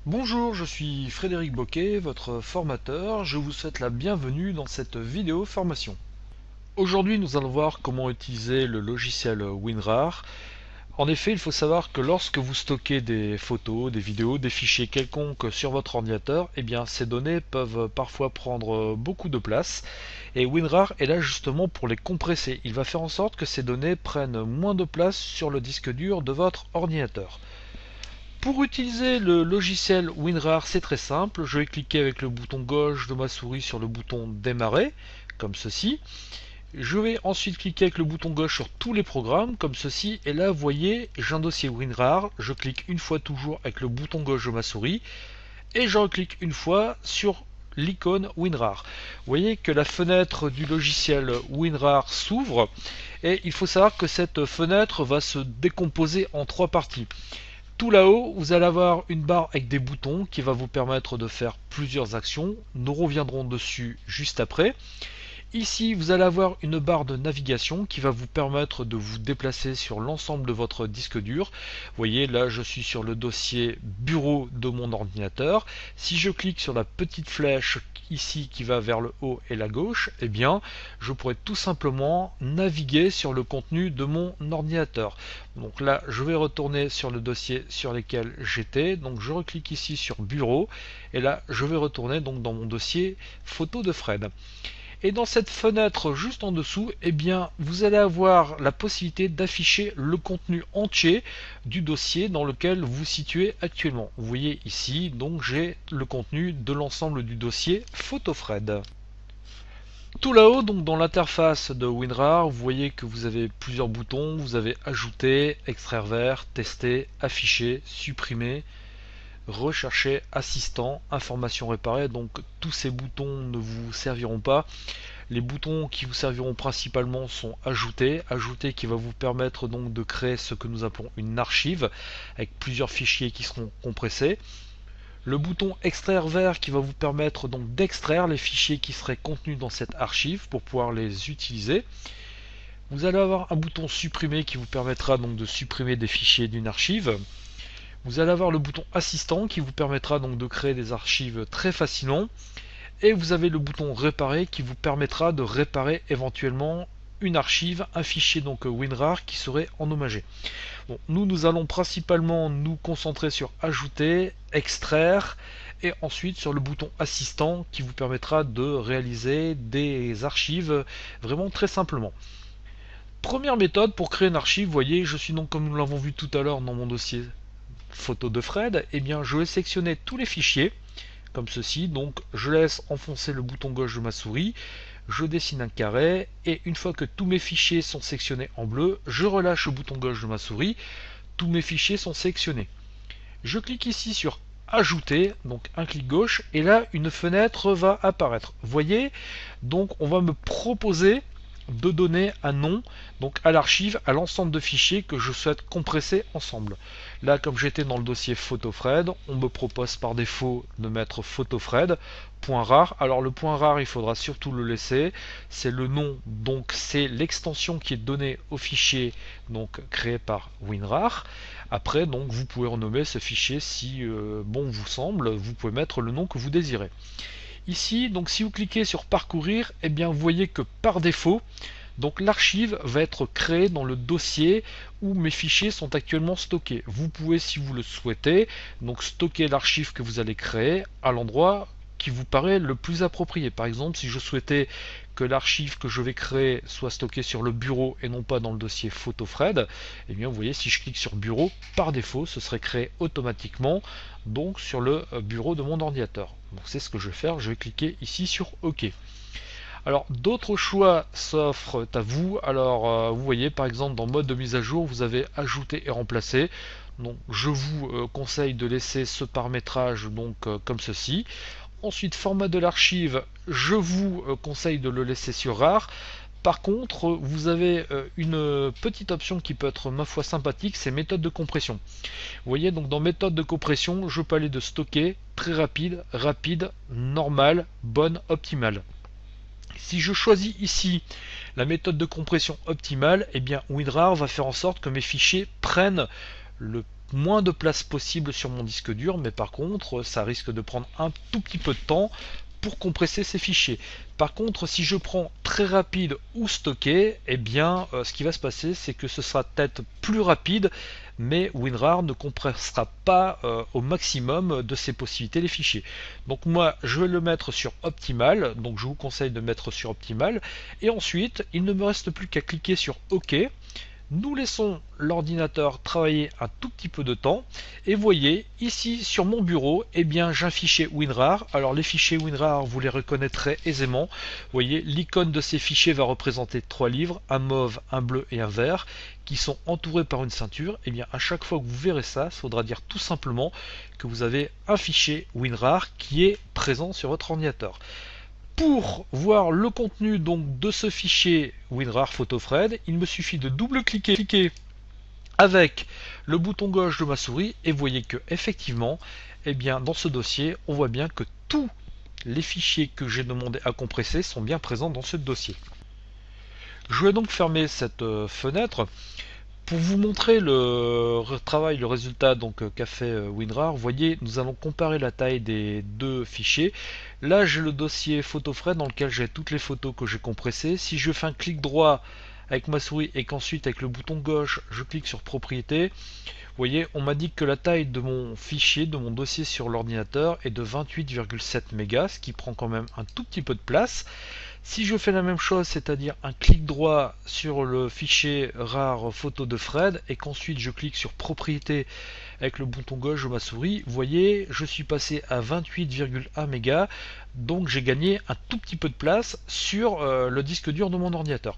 Bonjour, je suis Frédéric Boquet, votre formateur. Je vous souhaite la bienvenue dans cette vidéo formation. Aujourd'hui, nous allons voir comment utiliser le logiciel WinRAR. En effet, il faut savoir que lorsque vous stockez des photos, des vidéos, des fichiers quelconques sur votre ordinateur, eh bien, ces données peuvent parfois prendre beaucoup de place. Et WinRAR est là justement pour les compresser. Il va faire en sorte que ces données prennent moins de place sur le disque dur de votre ordinateur. Pour utiliser le logiciel WinRAR, c'est très simple. Je vais cliquer avec le bouton gauche de ma souris sur le bouton démarrer, comme ceci. Je vais ensuite cliquer avec le bouton gauche sur tous les programmes, comme ceci. Et là, vous voyez, j'ai un dossier WinRAR. Je clique une fois toujours avec le bouton gauche de ma souris. Et je reclique une fois sur l'icône WinRAR. Vous voyez que la fenêtre du logiciel WinRAR s'ouvre. Et il faut savoir que cette fenêtre va se décomposer en trois parties. Tout là-haut, vous allez avoir une barre avec des boutons qui va vous permettre de faire plusieurs actions. Nous reviendrons dessus juste après. Ici, vous allez avoir une barre de navigation qui va vous permettre de vous déplacer sur l'ensemble de votre disque dur. Vous voyez, là, je suis sur le dossier bureau de mon ordinateur. Si je clique sur la petite flèche ici qui va vers le haut et la gauche, eh bien, je pourrais tout simplement naviguer sur le contenu de mon ordinateur. Donc là, je vais retourner sur le dossier sur lequel j'étais. Donc je reclique ici sur bureau et là, je vais retourner donc dans mon dossier photo de Fred. Et dans cette fenêtre juste en dessous, eh bien, vous allez avoir la possibilité d'afficher le contenu entier du dossier dans lequel vous vous situez actuellement. Vous voyez ici, donc j'ai le contenu de l'ensemble du dossier PhotoFred. Tout là-haut, donc dans l'interface de WinRAR, vous voyez que vous avez plusieurs boutons. Vous avez ajouter, extraire vers, tester, afficher, supprimer, rechercher, assistant, information réparée. Donc tous ces boutons ne vous serviront pas. Les boutons qui vous serviront principalement sont ajouter, ajouter qui va vous permettre donc de créer ce que nous appelons une archive avec plusieurs fichiers qui seront compressés. Le bouton extraire vers qui va vous permettre donc d'extraire les fichiers qui seraient contenus dans cette archive pour pouvoir les utiliser. Vous allez avoir un bouton supprimer qui vous permettra donc de supprimer des fichiers d'une archive. Vous allez avoir le bouton assistant qui vous permettra donc de créer des archives très facilement. Et vous avez le bouton réparer qui vous permettra de réparer éventuellement une archive, un fichier donc WinRAR qui serait endommagé. Bon, nous allons principalement nous concentrer sur ajouter, extraire et ensuite sur le bouton assistant qui vous permettra de réaliser des archives vraiment très simplement. Première méthode pour créer une archive, vous voyez, je suis donc comme nous l'avons vu tout à l'heure dans mon dossier photo de Fred, et bien je vais sélectionner tous les fichiers comme ceci. Donc je laisse enfoncer le bouton gauche de ma souris, je dessine un carré et une fois que tous mes fichiers sont sectionnés en bleu, je relâche le bouton gauche de ma souris, tous mes fichiers sont sélectionnés. Je clique ici sur ajouter, donc un clic gauche et là une fenêtre va apparaître. Vous voyez, donc on va me proposer de donner un nom donc à l'archive, à l'ensemble de fichiers que je souhaite compresser ensemble. Là, comme j'étais dans le dossier PhotoFred, on me propose par défaut de mettre PhotoFred, point rare. Alors le point rare, il faudra surtout le laisser. C'est le nom, donc c'est l'extension qui est donnée au fichier donc créé par WinRAR. Après, donc vous pouvez renommer ce fichier si bon vous semble. Vous pouvez mettre le nom que vous désirez. Ici, donc si vous cliquez sur parcourir, eh bien vous voyez que par défaut, donc l'archive va être créée dans le dossier où mes fichiers sont actuellement stockés. Vous pouvez, si vous le souhaitez, donc stocker l'archive que vous allez créer à l'endroit qui vous paraît le plus approprié. Par exemple, si je souhaitais que l'archive que je vais créer soit stockée sur le bureau et non pas dans le dossier PhotoFred, eh bien vous voyez, si je clique sur bureau, par défaut, ce serait créé automatiquement donc sur le bureau de mon ordinateur. Donc c'est ce que je vais faire, je vais cliquer ici sur OK. Alors d'autres choix s'offrent à vous. Alors vous voyez par exemple dans mode de mise à jour, vous avez ajouté et remplacer. Donc je vous conseille de laisser ce paramétrage donc comme ceci. Ensuite, format de l'archive, je vous conseille de le laisser sur rare. Par contre, vous avez une petite option qui peut être ma foi sympathique, c'est méthode de compression. Vous voyez, donc dans méthode de compression, je peux aller de stocker, très rapide, rapide, normal, bonne, optimale. Si je choisis ici la méthode de compression optimale, eh bien WinRAR va faire en sorte que mes fichiers prennent le moins de place possible sur mon disque dur, mais par contre ça risque de prendre un tout petit peu de temps pour compresser ces fichiers. Par contre, si je prends très rapide ou stocké, eh bien ce qui va se passer, c'est que ce sera peut-être plus rapide, mais WinRAR ne compressera pas au maximum de ses possibilités les fichiers. Donc moi je vais le mettre sur optimal, donc je vous conseille de mettre sur optimal, et ensuite il ne me reste plus qu'à cliquer sur OK. Nous laissons l'ordinateur travailler un tout petit peu de temps et voyez ici sur mon bureau, eh bien j'ai un fichier WinRAR. Alors les fichiers WinRAR, vous les reconnaîtrez aisément. Vous voyez, l'icône de ces fichiers va représenter 3 livres, un mauve, un bleu et un vert, qui sont entourés par une ceinture. Et bien à chaque fois que vous verrez ça, ça faudra dire tout simplement que vous avez un fichier WinRAR qui est présent sur votre ordinateur. Pour voir le contenu donc de ce fichier WinRAR PhotoFred, il me suffit de double-cliquer avec le bouton gauche de ma souris et vous voyez que effectivement, eh bien, dans ce dossier, on voit bien que tous les fichiers que j'ai demandé à compresser sont bien présents dans ce dossier. Je vais donc fermer cette fenêtre. Pour vous montrer le travail, le résultat donc qu'a fait WinRAR, vous voyez, nous allons comparer la taille des deux fichiers. Là, j'ai le dossier PhotoFred dans lequel j'ai toutes les photos que j'ai compressées. Si je fais un clic droit avec ma souris et qu'ensuite avec le bouton gauche, je clique sur propriété, vous voyez, on m'a dit que la taille de mon fichier, de mon dossier sur l'ordinateur est de 28,7 mégas, ce qui prend quand même un tout petit peu de place. Si je fais la même chose, c'est-à-dire un clic droit sur le fichier RAR photo de Fred et qu'ensuite je clique sur propriété avec le bouton gauche de ma souris, vous voyez, je suis passé à 28,1 mégas, donc j'ai gagné un tout petit peu de place sur le disque dur de mon ordinateur.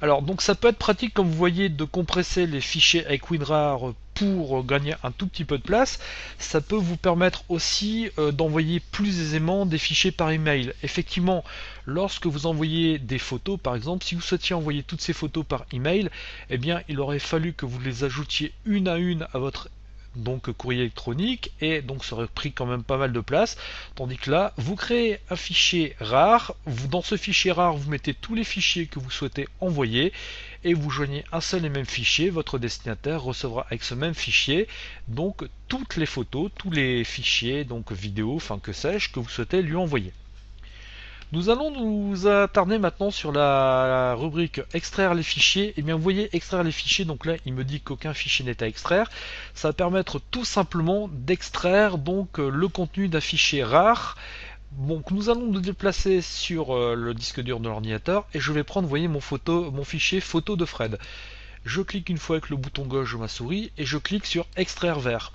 Alors donc ça peut être pratique, comme vous voyez, de compresser les fichiers avec WinRAR pour gagner un tout petit peu de place. Ça peut vous permettre aussi d'envoyer plus aisément des fichiers par email. Effectivement, lorsque vous envoyez des photos, par exemple, si vous souhaitiez envoyer toutes ces photos par email, eh bien il aurait fallu que vous les ajoutiez une à une à votre courrier électronique, et donc ça aurait pris quand même pas mal de place, tandis que là vous créez un fichier RAR, dans ce fichier RAR vous mettez tous les fichiers que vous souhaitez envoyer et vous joignez un seul et même fichier. Votre destinataire recevra avec ce même fichier donc toutes les photos, tous les fichiers, donc vidéo, enfin que sais-je, que vous souhaitez lui envoyer. Nous allons nous attarder maintenant sur la rubrique extraire les fichiers. Et bien vous voyez, extraire les fichiers, donc là il me dit qu'aucun fichier n'est à extraire. Ça va permettre tout simplement d'extraire donc le contenu d'un fichier RAR. Donc nous allons nous déplacer sur le disque dur de l'ordinateur et je vais prendre, vous voyez, mon fichier photo de Fred. Je clique une fois avec le bouton gauche de ma souris et je clique sur extraire vers.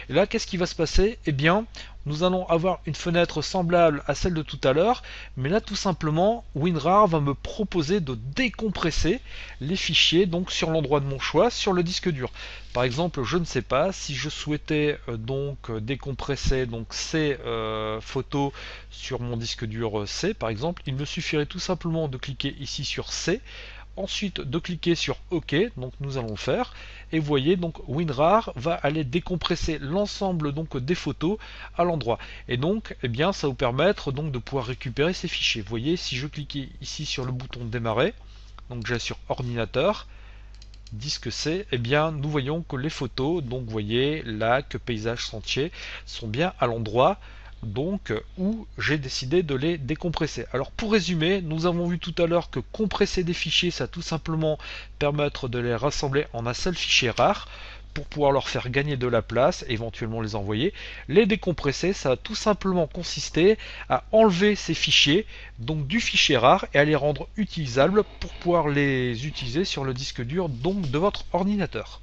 Et là, qu'est-ce qui va se passer? Eh bien, nous allons avoir une fenêtre semblable à celle de tout à l'heure, mais là tout simplement, WinRAR va me proposer de décompresser les fichiers donc sur l'endroit de mon choix sur le disque dur. Par exemple, je ne sais pas si je souhaitais décompresser donc ces photos sur mon disque dur C, par exemple, il me suffirait tout simplement de cliquer ici sur C. Ensuite de cliquer sur OK, donc nous allons le faire, et vous voyez donc WinRAR va aller décompresser l'ensemble donc des photos à l'endroit, et donc eh bien ça va vous permettre donc de pouvoir récupérer ces fichiers. Vous voyez, si je cliquais ici sur le bouton démarrer, donc j'ai sur ordinateur, disque C, eh bien nous voyons que les photos, donc vous voyez lac, paysage, sentier, sont bien à l'endroit donc où j'ai décidé de les décompresser. Alors pour résumer, nous avons vu tout à l'heure que compresser des fichiers, ça va tout simplement permettre de les rassembler en un seul fichier RAR pour pouvoir leur faire gagner de la place, éventuellement les envoyer. Les décompresser, ça va tout simplement consister à enlever ces fichiers donc du fichier RAR et à les rendre utilisables pour pouvoir les utiliser sur le disque dur donc de votre ordinateur.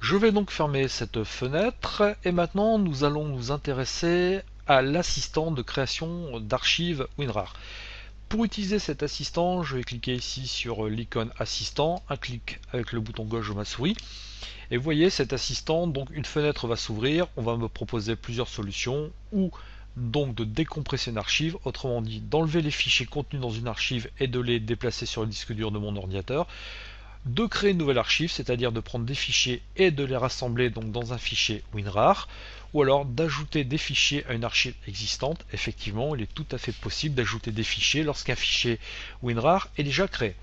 Je vais donc fermer cette fenêtre et maintenant nous allons nous intéresser à l'assistant de création d'archives WinRAR. Pour utiliser cet assistant, je vais cliquer ici sur l'icône assistant, un clic avec le bouton gauche de ma souris. Et vous voyez cet assistant, donc une fenêtre va s'ouvrir, on va me proposer plusieurs solutions, ou donc de décompresser une archive, autrement dit d'enlever les fichiers contenus dans une archive et de les déplacer sur le disque dur de mon ordinateur, de créer une nouvelle archive, c'est-à-dire de prendre des fichiers et de les rassembler donc dans un fichier WinRAR, ou alors d'ajouter des fichiers à une archive existante. Effectivement, il est tout à fait possible d'ajouter des fichiers lorsqu'un fichier WinRAR est déjà créé.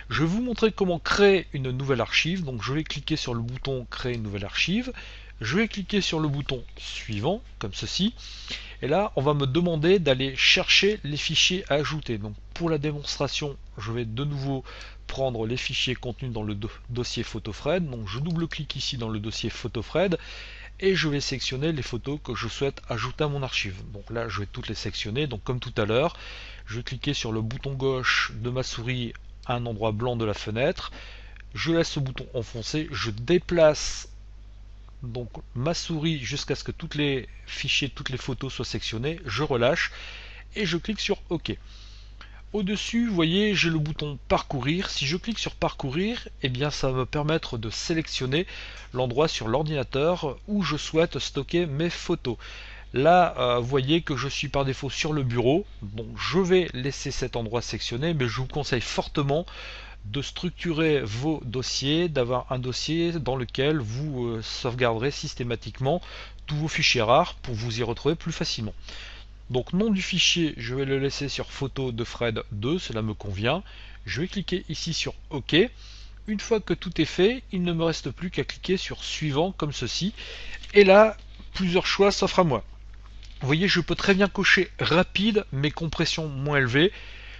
Je vais vous montrer comment créer une nouvelle archive, donc je vais cliquer sur le bouton créer une nouvelle archive, je vais cliquer sur le bouton suivant, comme ceci, et là on va me demander d'aller chercher les fichiers à ajouter. Donc pour la démonstration, je vais de nouveau prendre les fichiers contenus dans le dossier PhotoFred. Donc je double-clique ici dans le dossier PhotoFred et je vais sélectionner les photos que je souhaite ajouter à mon archive. Donc là je vais toutes les sélectionner, donc comme tout à l'heure, je vais cliquer sur le bouton gauche de ma souris à un endroit blanc de la fenêtre, je laisse ce bouton enfoncé, je déplace donc ma souris jusqu'à ce que tous les fichiers, toutes les photos soient sectionnées, je relâche et je clique sur OK. Au-dessus, vous voyez, j'ai le bouton parcourir. Si je clique sur parcourir, eh bien ça va me permettre de sélectionner l'endroit sur l'ordinateur où je souhaite stocker mes photos. Là, vous voyez que je suis par défaut sur le bureau, donc je vais laisser cet endroit sectionné, mais je vous conseille fortement de structurer vos dossiers, d'avoir un dossier dans lequel vous sauvegarderez systématiquement tous vos fichiers rares pour vous y retrouver plus facilement. Donc nom du fichier, je vais le laisser sur photo de Fred 2, cela me convient. Je vais cliquer ici sur OK. Une fois que tout est fait, il ne me reste plus qu'à cliquer sur suivant comme ceci. Et là, plusieurs choix s'offrent à moi. Vous voyez, je peux très bien cocher rapide, mais compression moins élevée.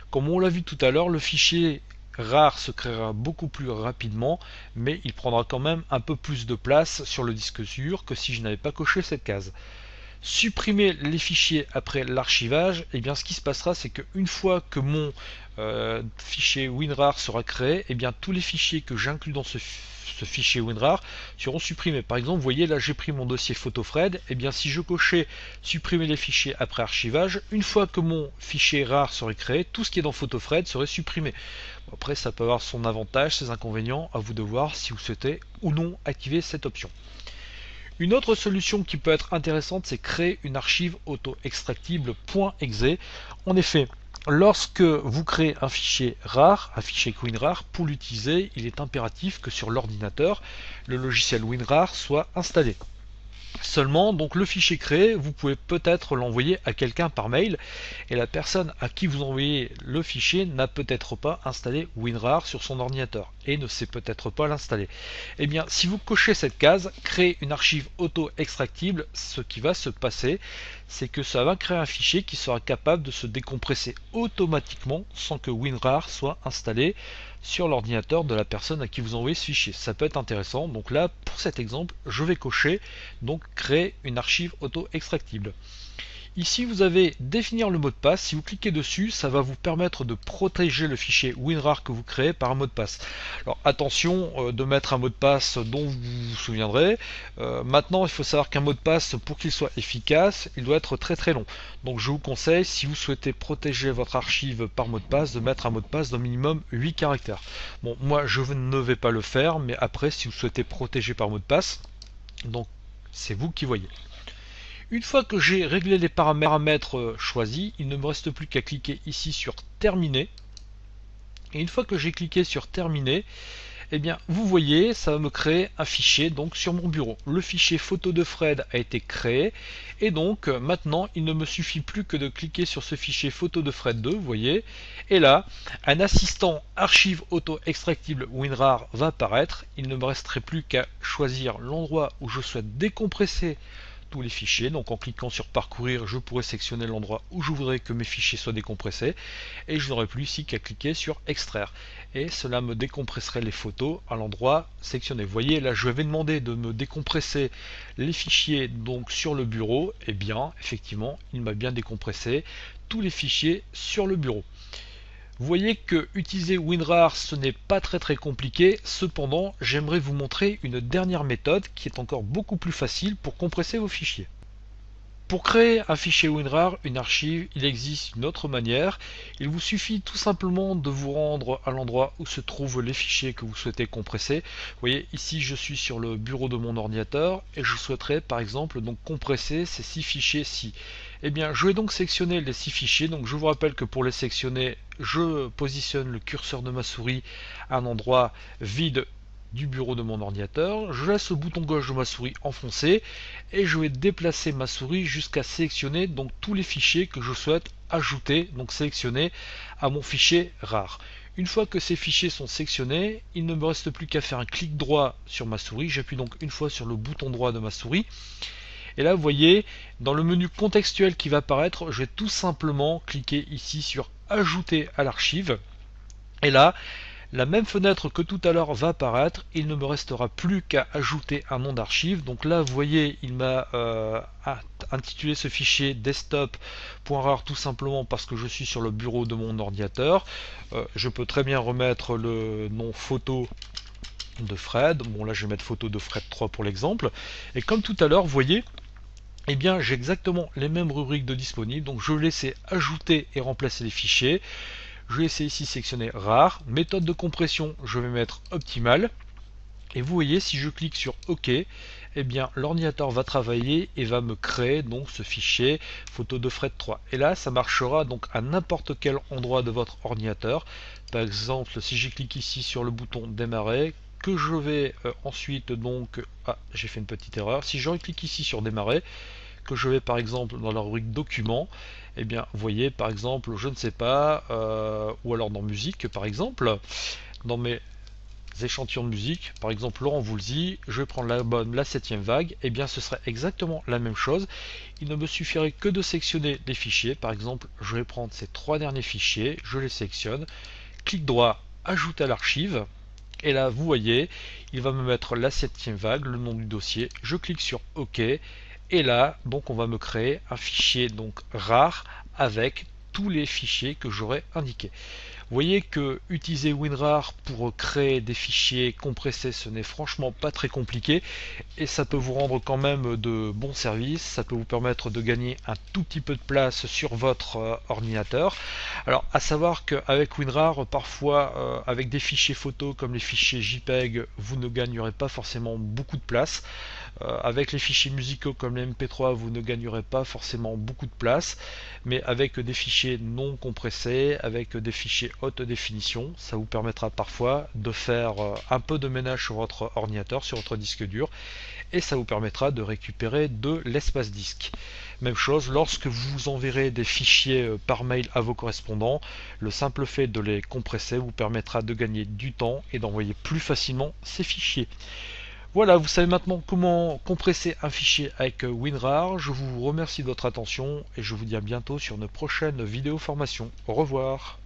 Comme on l'a vu tout à l'heure, le fichier rare se créera beaucoup plus rapidement, mais il prendra quand même un peu plus de place sur le disque dur que si je n'avais pas coché cette case. Supprimer les fichiers après l'archivage, et bien ce qui se passera, c'est qu'une fois que mon fichier WinRAR sera créé, et bien tous les fichiers que j'inclus dans ce fichier WinRAR seront supprimés. Par exemple, vous voyez là j'ai pris mon dossier PhotoFred, et bien si je cochais supprimer les fichiers après archivage, une fois que mon fichier RAR serait créé, tout ce qui est dans PhotoFred serait supprimé. Après ça peut avoir son avantage, ses inconvénients, à vous de voir si vous souhaitez ou non activer cette option. Une autre solution qui peut être intéressante, c'est créer une archive auto-extractible .exe. En effet, lorsque vous créez un fichier RAR, un fichier WinRAR, pour l'utiliser, il est impératif que sur l'ordinateur, le logiciel WinRAR soit installé. Seulement, donc le fichier créé, vous pouvez peut-être l'envoyer à quelqu'un par mail et la personne à qui vous envoyez le fichier n'a peut-être pas installé WinRAR sur son ordinateur et ne sait peut-être pas l'installer. Et bien, si vous cochez cette case, créer une archive auto-extractible, ce qui va se passer, c'est que ça va créer un fichier qui sera capable de se décompresser automatiquement sans que WinRAR soit installé sur l'ordinateur de la personne à qui vous envoyez ce fichier. Ça peut être intéressant. Donc là, pour cet exemple, je vais cocher donc créer une archive auto-extractible. Ici, vous avez définir le mot de passe. Si vous cliquez dessus, ça va vous permettre de protéger le fichier WinRAR que vous créez par un mot de passe. Alors attention de mettre un mot de passe dont vous vous souviendrez. Maintenant, il faut savoir qu'un mot de passe, pour qu'il soit efficace, il doit être très très long. Donc je vous conseille, si vous souhaitez protéger votre archive par mot de passe, de mettre un mot de passe d'au minimum 8 caractères. Bon, moi je ne vais pas le faire, mais après, si vous souhaitez protéger par mot de passe, donc c'est vous qui voyez. Une fois que j'ai réglé les paramètres choisis, il ne me reste plus qu'à cliquer ici sur terminer. Et une fois que j'ai cliqué sur terminer, eh bien vous voyez, ça va me créer un fichier donc sur mon bureau. Le fichier photo de Fred a été créé et donc maintenant il ne me suffit plus que de cliquer sur ce fichier photo de Fred 2, vous voyez, et là un assistant archive auto-extractible WinRAR va apparaître. Il ne me resterait plus qu'à choisir l'endroit où je souhaite décompresser tous les fichiers. Donc en cliquant sur parcourir, je pourrais sélectionner l'endroit où je voudrais que mes fichiers soient décompressés et je n'aurai plus ici qu'à cliquer sur extraire et cela me décompresserait les photos à l'endroit sélectionné. Vous voyez là, je vais demander de me décompresser les fichiers donc sur le bureau, et bien effectivement il m'a bien décompressé tous les fichiers sur le bureau. Vous voyez que utiliser WinRAR ce n'est pas très compliqué, cependant j'aimerais vous montrer une dernière méthode qui est encore beaucoup plus facile pour compresser vos fichiers. Pour créer un fichier WinRAR, une archive, il existe une autre manière. Il vous suffit tout simplement de vous rendre à l'endroit où se trouvent les fichiers que vous souhaitez compresser. Vous voyez ici je suis sur le bureau de mon ordinateur et je souhaiterais par exemple donc compresser ces 6 fichiers-ci. Eh bien je vais donc sélectionner les 6 fichiers. Donc je vous rappelle que pour les sélectionner, je positionne le curseur de ma souris à un endroit vide du bureau de mon ordinateur, je laisse le bouton gauche de ma souris enfoncé et je vais déplacer ma souris jusqu'à sélectionner donc tous les fichiers que je souhaite ajouter, donc sélectionner à mon fichier RAR. Une fois que ces fichiers sont sectionnés, il ne me reste plus qu'à faire un clic droit sur ma souris. J'appuie donc une fois sur le bouton droit de ma souris. Et là, vous voyez, dans le menu contextuel qui va apparaître, je vais tout simplement cliquer ici sur Ajouter à l'archive. Et là, la même fenêtre que tout à l'heure va apparaître. Il ne me restera plus qu'à ajouter un nom d'archive. Donc là, vous voyez, il m'a intitulé ce fichier desktop.rar tout simplement parce que je suis sur le bureau de mon ordinateur. Je peux très bien remettre le nom photo de Fred. Bon, là, je vais mettre photo de Fred 3 pour l'exemple. Et comme tout à l'heure, vous voyez, eh bien, j'ai exactement les mêmes rubriques de disponibles. Donc, je vais laisser ajouter et remplacer les fichiers. Je vais essayer ici sectionner rare. Méthode de compression, je vais mettre optimal. Et vous voyez, si je clique sur OK, eh bien l'ordinateur va travailler et va me créer donc ce fichier photo de Fred 3. Et là, ça marchera donc à n'importe quel endroit de votre ordinateur. Par exemple, si je clique ici sur le bouton démarrer, que je vais ensuite donc... Ah, j'ai fait une petite erreur. Si je clique ici sur démarrer, que je vais par exemple dans la rubrique documents, et bien vous voyez par exemple, je ne sais pas, ou alors dans musique par exemple, dans mes échantillons de musique, par exemple Laurent Voulzy, je vais prendre l'album La 7ème vague, et bien ce serait exactement la même chose. Il ne me suffirait que de sectionner les fichiers. Par exemple, je vais prendre ces 3 derniers fichiers, je les sélectionne, clic droit, ajouter à l'archive, et là vous voyez, il va me mettre la 7ème vague, le nom du dossier, je clique sur OK. Et là, donc on va me créer un fichier donc rare avec tous les fichiers que j'aurais indiqués. Vous voyez que utiliser WinRAR pour créer des fichiers compressés, ce n'est franchement pas très compliqué et ça peut vous rendre quand même de bons services. Ça peut vous permettre de gagner un tout petit peu de place sur votre ordinateur. Alors, à savoir qu'avec WinRAR, parfois avec des fichiers photos comme les fichiers JPEG, vous ne gagnerez pas forcément beaucoup de place. Avec les fichiers musicaux comme les MP3, vous ne gagnerez pas forcément beaucoup de place, mais avec des fichiers non compressés, avec des fichiers haute définition, ça vous permettra parfois de faire un peu de ménage sur votre ordinateur, sur votre disque dur, et ça vous permettra de récupérer de l'espace disque. Même chose, lorsque vous enverrez des fichiers par mail à vos correspondants, le simple fait de les compresser vous permettra de gagner du temps et d'envoyer plus facilement ces fichiers. Voilà, vous savez maintenant comment compresser un fichier avec WinRAR. Je vous remercie de votre attention et je vous dis à bientôt sur une prochaine vidéo formation. Au revoir.